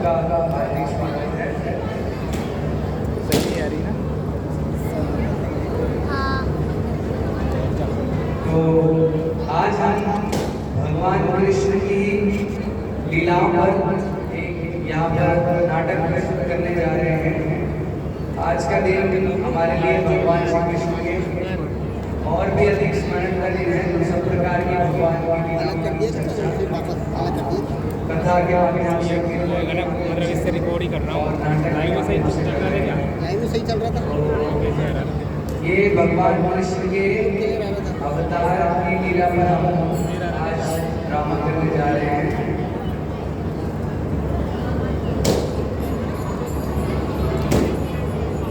सबका हार्दिक स्वागत है। सही आ रही ना? तो आज हम भगवान कृष्ण की लीलाओं पर एक यहाँ पर नाटक प्रस्तुत करने जा रहे हैं। आज का दिन हमारे लिए भगवान श्री कृष्ण के और भी अधिक स्मरण का दिन है। तो सब प्रकार की भगवान की लीलाओं की चर्चा कथा के माध्यम से मतलब इससे रिकॉर्ड ही कर रहा हूँ। और नाटक लाइव में सही चल रहा है क्या? लाइव में सही चल रहा था। ये भगवान कृष्ण के अवतार की लीला पर हम आज ड्रामा करने जा रहे हैं।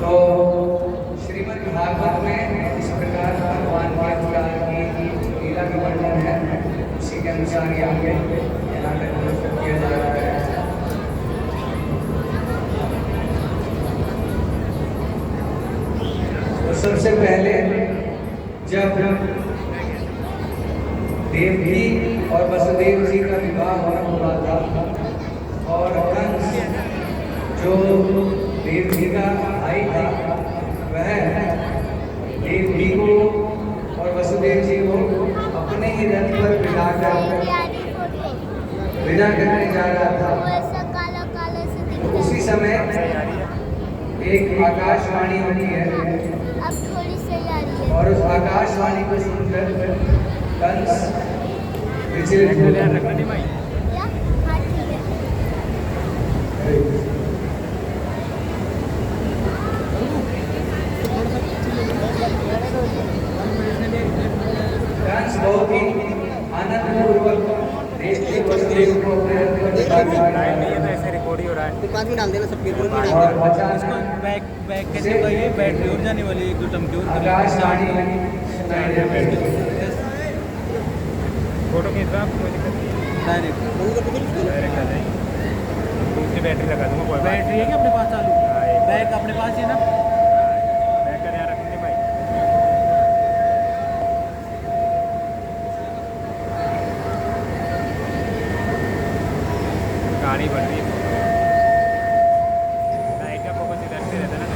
तो श्रीमद् भागवत में इस प्रकार भगवान के अवतार की लीला का वर्णन है। उसी के अनुसार यहाँ पे नाटक प्रस्तुत किया जा रहा है। तो सबसे पहले जब देवकी और वसुदेव जी का विवाह होना हुआ था और कंस जो देवकी का भाई था वह देवकी को और वसुदेव जी को अपने ही रथ पर विदा करने जा रहा था। तो उसी समय एक आकाशवाणी होती है और उस आकाशवाणी को सुनकर कंस विचलित हो गया। कंस बहुत ही आनंदपूर्वक देखते वसुदेव को अपने रथ पर बिठा कर लाइव नहीं है तो ऐसे रिकॉर्ड ही हो रहा है। तो बाद में डाल देना, सबके ग्रुप में डाल और देना। अचानक बैक बैक करने पर ये बैटरी उड़ जाने वाली, एक दो टमकी और आकाशवाणी सुनाई देती है। फोटो खींच रहा कोई दिक्कत नहीं है। डायरेक्ट बंद कर दो इसको। डायरेक्ट आ जाएगी। दूसरी बैटरी लगा दूंगा कोई बात बैटरी है क्या अपने पास चालू? हाँ, एक बैक अपने पास है ना? बैक का ध्यान रखेंगे भाई। कहानी बढ़ रही है। लाइट का फोकस इधर से रहता है ना।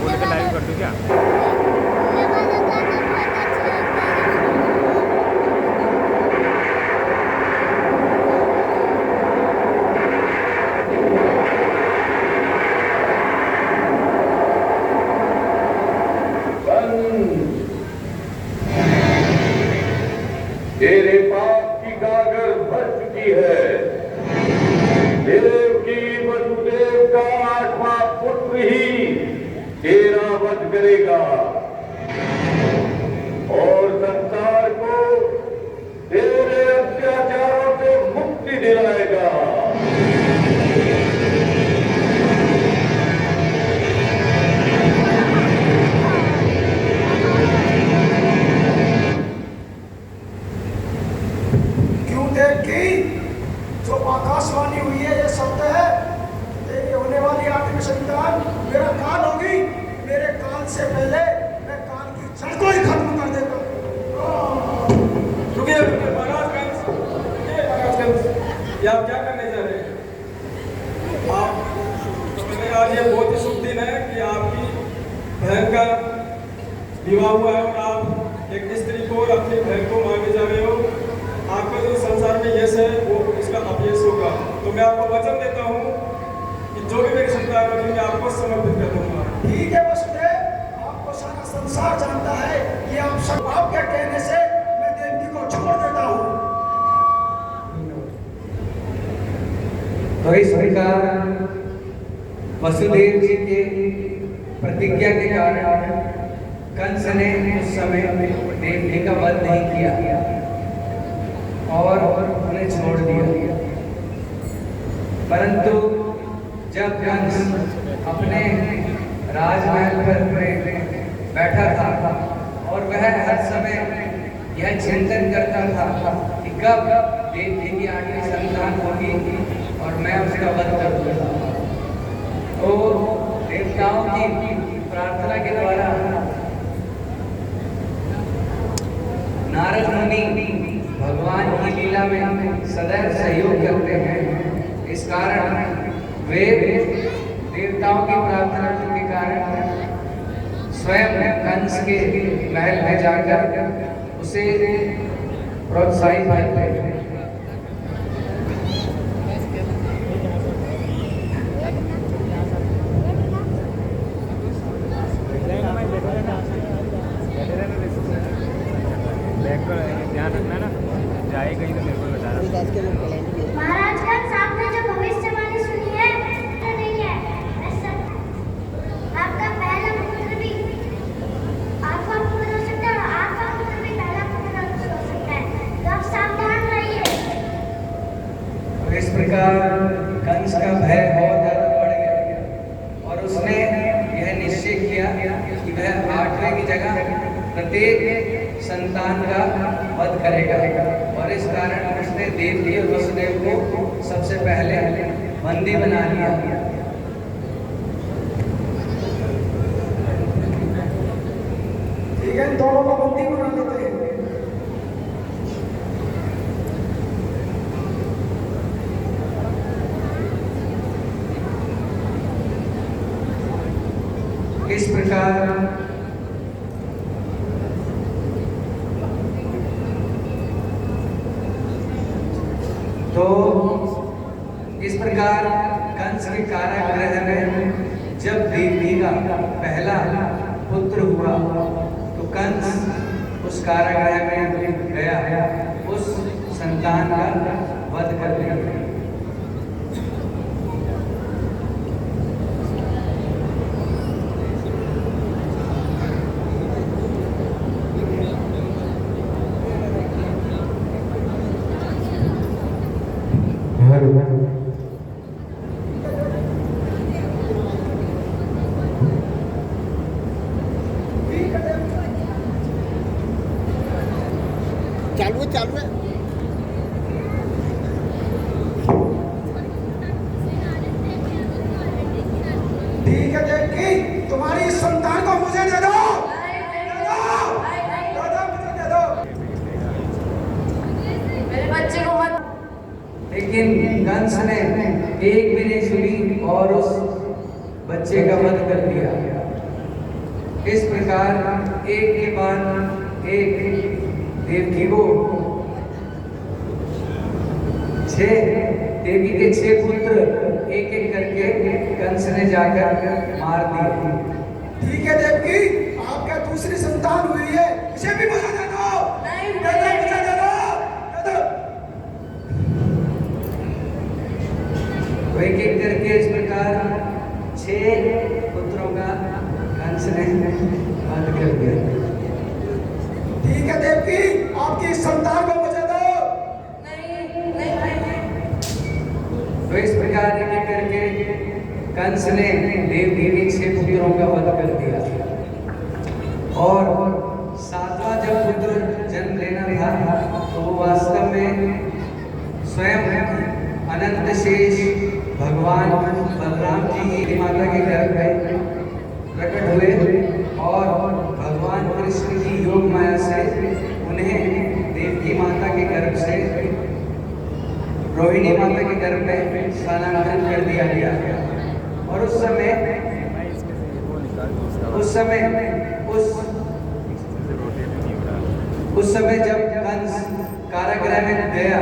बोल के लाइव कर दूँ क्या? तेरे पाप की गागर भर चुकी है। देव की वसुदेव का 8वां पुत्र ही तेरा वध करेगा और संसार को तेरे अत्याचारों से मुक्ति दिलाएगा। क्यों देखी जो आकाशवाणी हुई है ये सत्य है। तेरी होने वाली आखिरी संतान मेरा काल होगी। मेरे काल से पहले मैं काल की जड़ को ही खत्म कर देता हूँ। रुकिए रुकिए महाराज कंस, रुकिए महाराज कंस, ये आप क्या करने जा रहे हैं? आप आज ये बहुत ही शुभ दिन है कि आपकी बहन का विवाह हुआ है और आप एक स्त्री को और अपनी बहन को मांगने जा रहे हो। आपका जो संसार में यश है वो इसका अपयश होगा। तो मैं आपको वचन देता हूँ कि जो भी मेरी संतान होगी मैं आपको समर्पित कर दूंगा। ठीक है वसुदेव, आपको सारा संसार जानता है कि आप सब आपके कहने से मैं देवकी को छोड़ देता हूँ। तो इस प्रकार वसुदेव जी के प्रतिज्ञा के कारण कंस ने उस समय देवकी का वध नहीं किया और उन्हें छोड़ दिया। परंतु जब कंस अपने राजमहल पर बैठा था और वह हर समय यह चिंतन करता था कि कब देवकी की आखिरी संतान होगी और मैं उसका वध कर दूंगा। तो देवताओं की प्रार्थना के द्वारा नारद मुनि भगवान की लीला में सदैव सहयोग करते हैं। इस कारण वे देवताओं की प्रार्थना के कारण स्वयं कंस के महल में जाकर उसे प्रोत्साहित करते हैं। बैग का ध्यान रखना ना, जाए कहीं तो मेरे को बताना। विकास के लोग प्लान किए महाराज कंस आपने जो भविष्यवाणी सुनी है तो नहीं है आपका पहला पुत्र भी आपका पुत्र हो सकता है और आपका पुत्र भी पहला पुत्र हो सकता है, तो आप सावधान रहिए। और इस प्रकार कंस का भय और डर बढ़ गया और उसने यह निश्चय किया कि वह 8वें की जगह प्रत्येक संतान का वध करेगा। और इस कारण उसने देवकी और वसुदेव को सबसे पहले बंदी बना लिया। ठीक है, इन दोनों को बंदी बना लेते हैं। इस प्रकार तो इस प्रकार कंस के कारागृह में जब देवकी का पहला पुत्र हुआ तो कंस उस कारागृह में गया उस संतान का वध कर दिया। चालू है, चालू है। ठीक है देवकी, तुम्हारी इस संतान को मुझे दे दो, मुझे दे दो। मेरे बच्चे को मत। लेकिन कंस ने एक भी नहीं सुनी और उस बच्चे का वध कर दिया। इस प्रकार एक के बाद एक देवकी को 6 देवी के 6 पुत्र एक एक करके कंस ने जाकर मार दिए। ठीक है देवकी, आपका दूसरी संतान हुई है, इसे भी मुझे दे दो। नहीं, दे दो, मुझे दे दो, दे दो। तो एक एक करके इस प्रकार 6 पुत्रों का कंस ने वध कर दिया। ठीक है देवकी, आपकी इस संतान को मुझे दो। तो इस प्रकार एक एक करके कंस ने देवकी के 6 पुत्रों का वध कर दिया। और 7वां जब पुत्र जन्म लेना था तो वो वास्तव में स्वयं अनंत शेष भगवान बलराम जी की माता के गर्भ में प्रकट हुए और भगवान कृष्ण की योग माया से उन्हें देवकी माता के गर्भ से रोहिणी माता के गर्भ में स्थानांतरित कर दिया गया। और उस समय जब कंस कारागृह में गया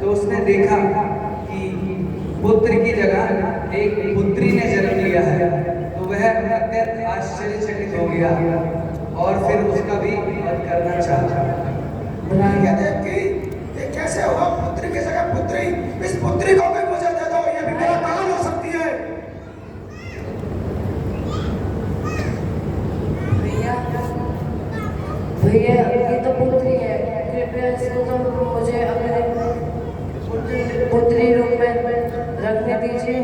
तो उसने देखा कि पुत्र की जगह एक पुत्री ने जन्म लिया है, तो वह अत्यंत आश्चर्यचकित हो गया और फिर उसका भी वध करना चाहा। ठीक है देवकी, ये कैसे हुआ? पुत्री की जगह पुत्री, इस पुत्री को भी मुझे दे दो, ये भी मेरा काल हो सकती है। भैया ये तो पुत्री है, कृपया इसको तो मुझे अपने पुत्री रूप में रखने दीजिए।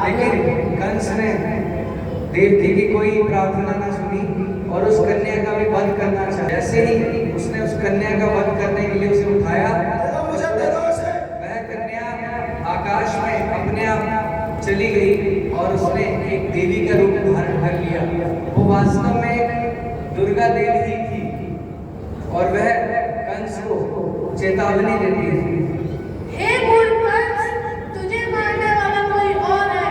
लेकिन कंस ने देवकी की कोई प्रार्थना न सुनी और उस कन्या का भी वध करना चाहा। जैसे ही उसने उस कन्या का वध करने के लिए उसे उठाया, मुझे दे दो उसे। वह कन्या आकाश में अपने आप चली गई और उसने एक देवी का रूप धारण कर लिया। वो वास्तव में दुर्गा देवी ही थी और वह कंस को चेतावनी देती है। हे मूर्ख कंस, तुझे मारने वाला कोई और है।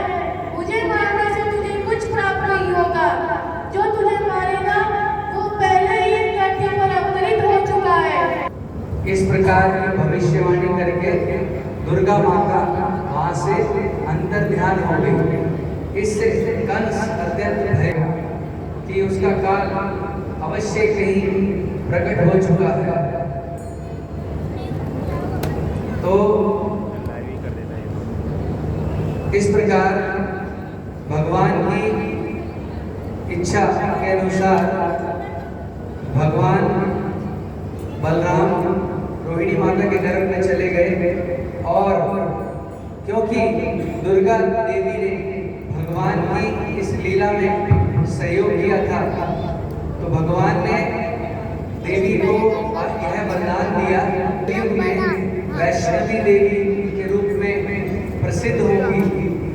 मुझे मारने से तुझे कुछ प्राप्त नहीं होगा। जो तुझे मारेगा वो पहले ही धरती पर अवतरित हो चुका है। इस प्रकार की भविष्यवाणी करके दुर्गा माता वहां से अंतर ध्यान हो गई। इससे कंस अत्यंत भय कि उसका काल अवश्य कहीं प्रकट हो चुका है। तो लाइव ही कर देता है। इस प्रकार भगवान की इच्छा के अनुसार भगवान बलराम रोहिणी माता के गर्भ में चले गए। और क्योंकि दुर्गा देवी ने भगवान की इस लीला में सहयोग किया था, तो भगवान ने देवी को यह वरदान दिया युग में वैष्णवी देवी के रूप में प्रसिद्ध होगी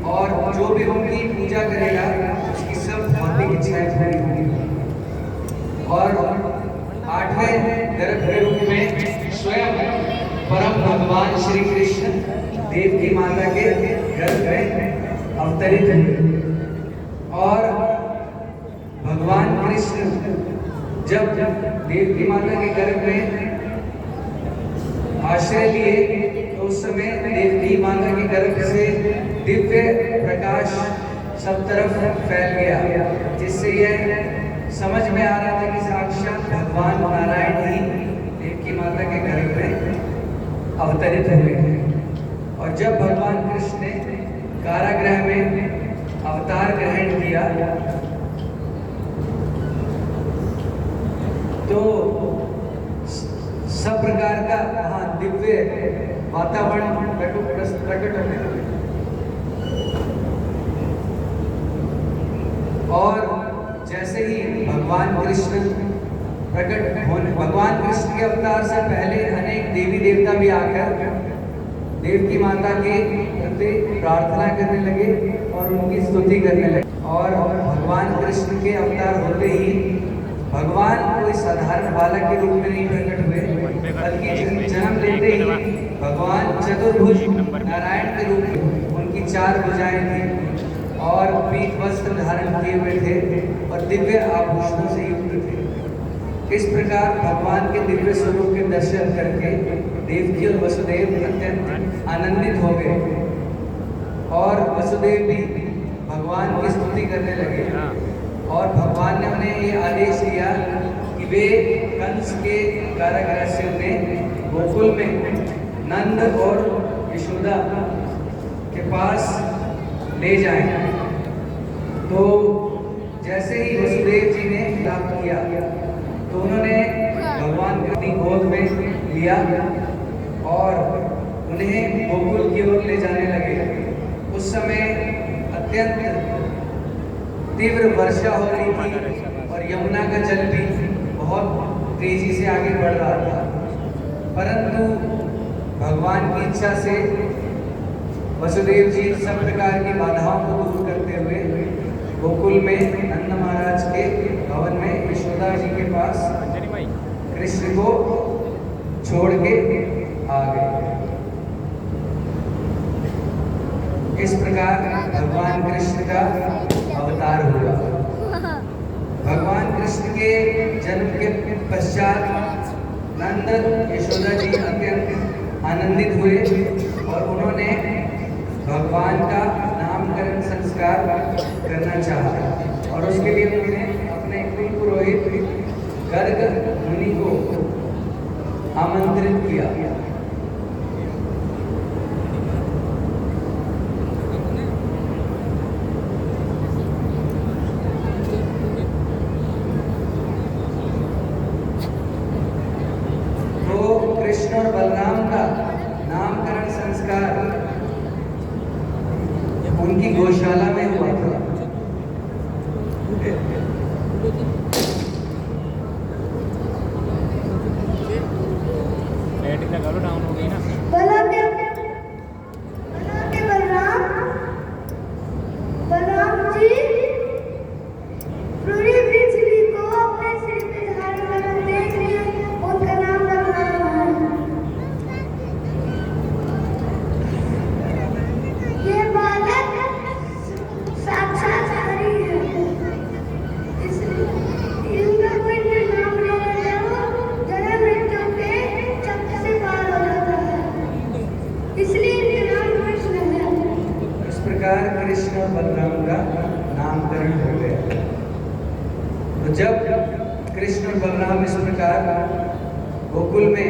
और जो भी उनकी पूजा करेगा उसकी सब भौतिक इच्छाएं पूरी होंगी। और 8वें गर्भ के रूप में स्वयं परम भगवान श्री कृष्ण देवकी माता के गर्भ में अवतरित हुए। और भगवान कृष्ण जब देवकी माता के गर्भ में आश्रय लिए तो उस समय देवकी माता के गर्भ से दिव्य प्रकाश सब तरफ फैल गया, जिससे यह समझ में आ रहा था कि साक्षात भगवान नारायण ही देवकी माता के गर्भ में अवतरित हुए हैं। और जब भगवान कृष्ण ने कारागृह में अवतार ग्रहण किया तो सब प्रकार का वहाँ दिव्य वातावरण प्रकट होने लगा। और जैसे ही भगवान कृष्ण के अवतार से पहले अनेक देवी देवता भी आकर देवकी माता के प्रति प्रार्थना करने लगे और उनकी स्तुति करने लगे। और भगवान कृष्ण के अवतार होते ही भगवान कोई साधारण बालक के रूप में नहीं प्रकट हुए, बल्कि जन्म लेते ही भगवान चतुर्भुज नारायण के रूप में उनकी 4 भुजाएं थी और पीत वस्त्र धारण किए हुए थे और दिव्य आभूषणों से युक्त थे। इस प्रकार भगवान के दिव्य स्वरूप के दर्शन करके देवकी और वसुदेव अत्यंत आनंदित हो गए और वसुदेव भी भगवान की स्तुति करने लगे। और भगवान ने उन्हें ये आदेश दिया कि वे कंस के कारागृह से उन्हें गोकुल में नंद और यशोदा के पास ले जाएं। तो जैसे ही वसुदेव जी ने प्राप्त किया तो उन्होंने भगवान को अपनी गोद में लिया और उन्हें गोकुल की ओर ले जाने लगे। उस समय अत्यंत तीव्र वर्षा हो रही थी और यमुना का जल भी बहुत तेजी से आगे बढ़ रहा था, परंतु भगवान की इच्छा से वसुदेव जी सब प्रकार की बाधाओं को दूर करते हुए गोकुल में नंद महाराज के भवन में यशोदा जी के पास कृष्ण को छोड़ के आ गए। इस प्रकार भगवान कृष्ण का अवतार हुआ। भगवान कृष्ण के जन्म के पश्चात नंद यशोदा जी अत्यंत आनंदित हुए और उन्होंने भगवान का नामकरण संस्कार करना चाहा और उसके लिए उन्होंने अपने कुल पुरोहित गर्ग मुनि को आमंत्रित किया। तो कृष्ण और बलराम का नामकरण संस्कार उनकी गौशाला में हुआ था। बैटरी लगा लो, डाउन हो गई ना। बलराम जी पूरी पृथ्वी को अपने सिर पे धारण कर देख रहे हैं। बलराम इस प्रकार गोकुल में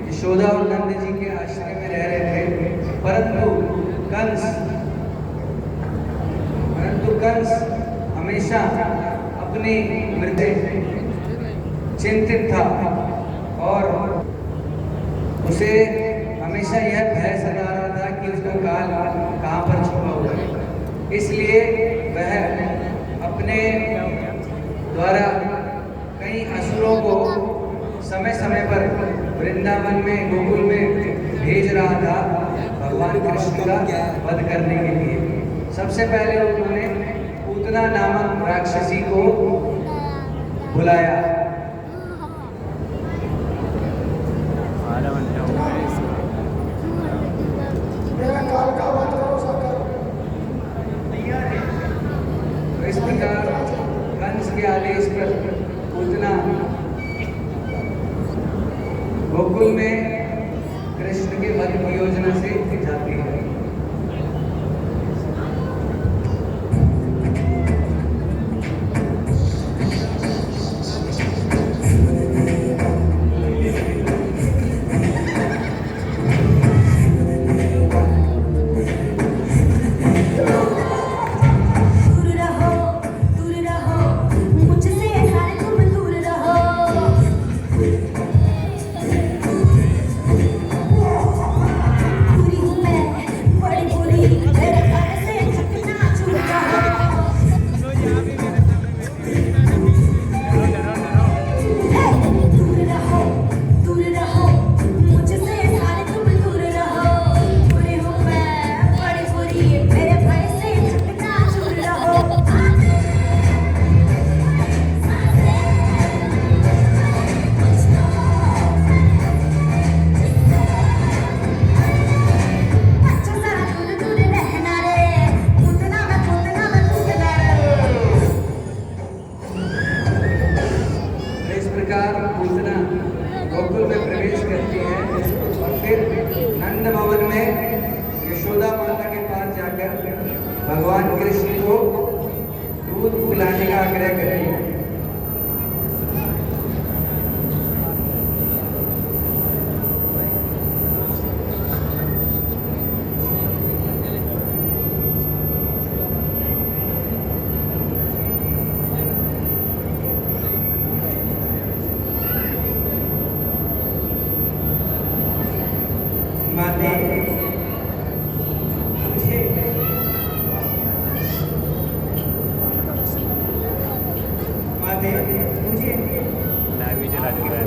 यशोदा और नंद जी के आश्रय में रह रहे थे, परंतु कंस हमेशा अपनी मृत्यु चिंतित था और उसे हमेशा यह भय सता रहा था कि उसका काल कहाँ पर छुपा हुआ है। इसलिए वह अपने द्वारा कई असुरों को समय समय पर वृंदावन में गोकुल में भेज रहा था भगवान कृष्ण का वध करने के लिए। सबसे पहले उन्होंने पूतना नामक राक्षसी को बुलाया। मेरा काल का वध करो साकार। तो इस प्रकार कंस के आदेश पर पूतना गोकुल में कृष्ण के वध की योजना से जाती है। पूतना गोकुल में प्रवेश करती है और फिर नंद भवन में यशोदा माता के पास जाकर भगवान कृष्ण को दूध पिलाने का आग्रह करती है। माते मुझे लाइव ही चला देता है,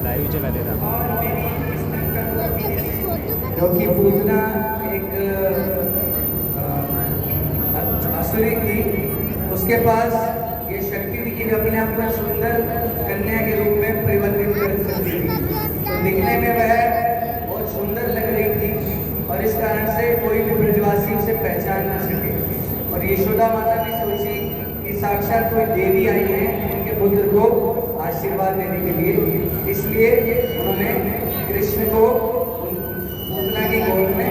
लाइव ही चला देता है। और मेरी स्तन का दूध पीने से, क्योंकि पूतना एक असुरी थी, उसके पास ये शक्ति थी कि अपने आप को सुंदर कन्या के रूप में परिवर्तित कर सकती थी। तो दिखने में वह बहुत सुंदर लग रही थी और इस कारण से कोई भी ब्रजवासी उसे पहचान न सके। और यशोदा माता ने सोची कि साक्षात कोई देवी आई है उनके पुत्र को आशीर्वाद देने के लिए, इसलिए उन्होंने कृष्ण को पूतना की गोद में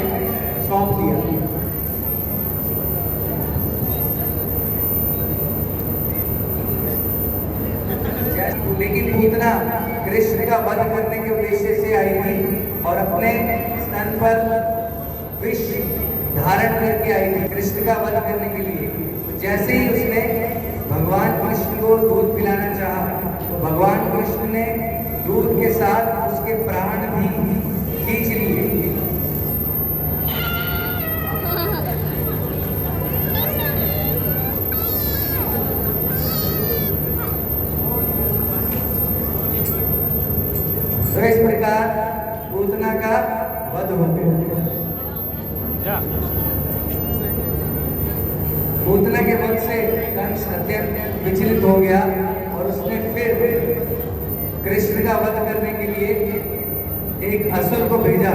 सौंप दिया। लेकिन पूतना कृष्ण का वध करने के उद्देश्य से आई थी और अपने स्तन पर विष धारण करके आई थी कृष्ण का वध करने के लिए। जैसे ही उसने भगवान कृष्ण को दूध पिलाना चाहा तो भगवान कृष्ण ने दूध के साथ उसके प्राण भी खींच लिए। तो इस प्रकार पूतना का वध हो गया। पूतना के वध से कंस अत्यंत विचलित हो गया और उसने फिर कृष्ण का वध करने के लिए एक असुर को भेजा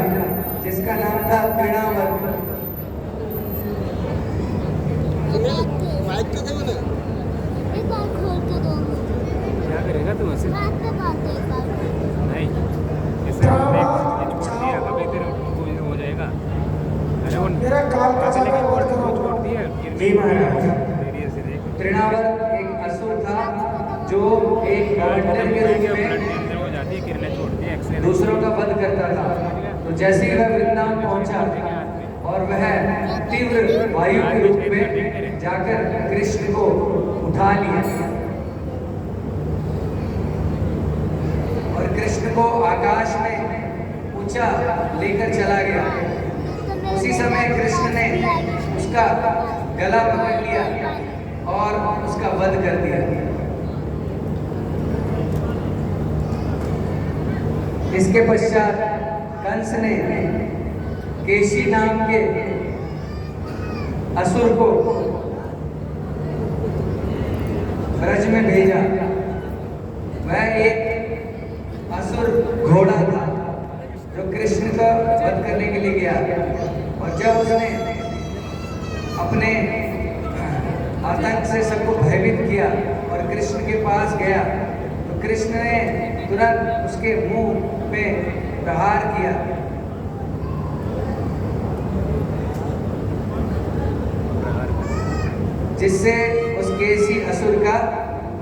जिसका नाम था तृणावर्त। क्या करेगा तू ऐसे? नहीं, इसे छोड़ दिया कभी तेरे को हो जाएगा। अरे वो मेरा काल का काटने की वध और करो। छोड़ दिया जी महाराज। मेरी ऐसे देख। तृणावर्त एक असुर था जो एक गवर्नर के रूप में अंदर हो जाती है, किरणें छोड़ती है, एक्सरे दूसरों का वध करता था। तो जैसे ही वह वृंदावन पहुंचा और वह तीव्र वायु के रूप में जाकर कृष्ण को उठा लिया और कृष्ण को आकाश में ऊंचा लेकर चला गया। उसी समय कृष्ण ने उसका गला पकड़ लिया और उसका वध कर दिया। इसके पश्चात कंस ने केशी नाम के असुर को ब्रज में भेजा। वह एक असुर घोड़ा था जो कृष्ण का वध करने के लिए गया और जब उसने अपने आतंक से सबको भयभीत किया और कृष्ण के पास गया तो कृष्ण ने तुरंत उसके मुंह पे प्रहार किया। जिससे उस केसी असुर का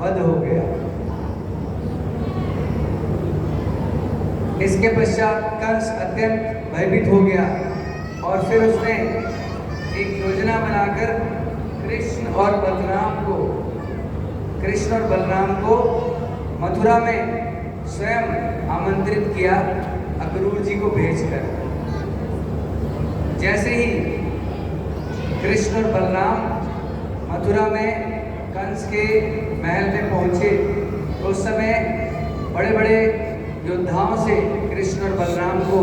वध हो गया। इसके पश्चात कंस अत्यंत भयभीत हो गया और फिर उसने एक योजना बनाकर कृष्ण और बलराम को मथुरा में स्वयं आमंत्रित किया अक्रूर जी को भेजकर। जैसे ही कृष्ण और बलराम मथुरा में कंस के महल में पहुंचे तो उस समय बड़े बड़े योद्धाओं से कृष्ण और बलराम को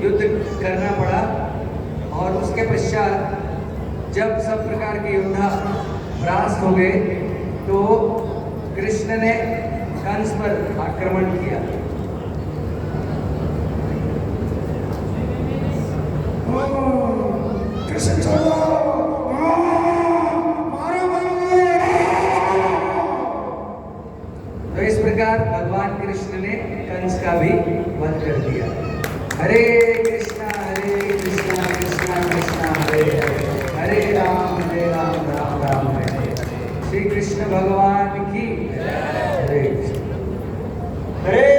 युद्ध करना पड़ा और उसके पश्चात जब सब प्रकार के योद्धा परास्त हो गए तो कृष्ण ने कंस पर आक्रमण किया। कृष्ण चलो तो इस प्रकार भगवान कृष्ण ने कंस का भी वध कर दिया। हरे कृष्णा कृष्णा कृष्णा हरे हरे, हरे राम राम राम हरे हरे। श्री कृष्ण भगवान की हरे कृष्ण। हरे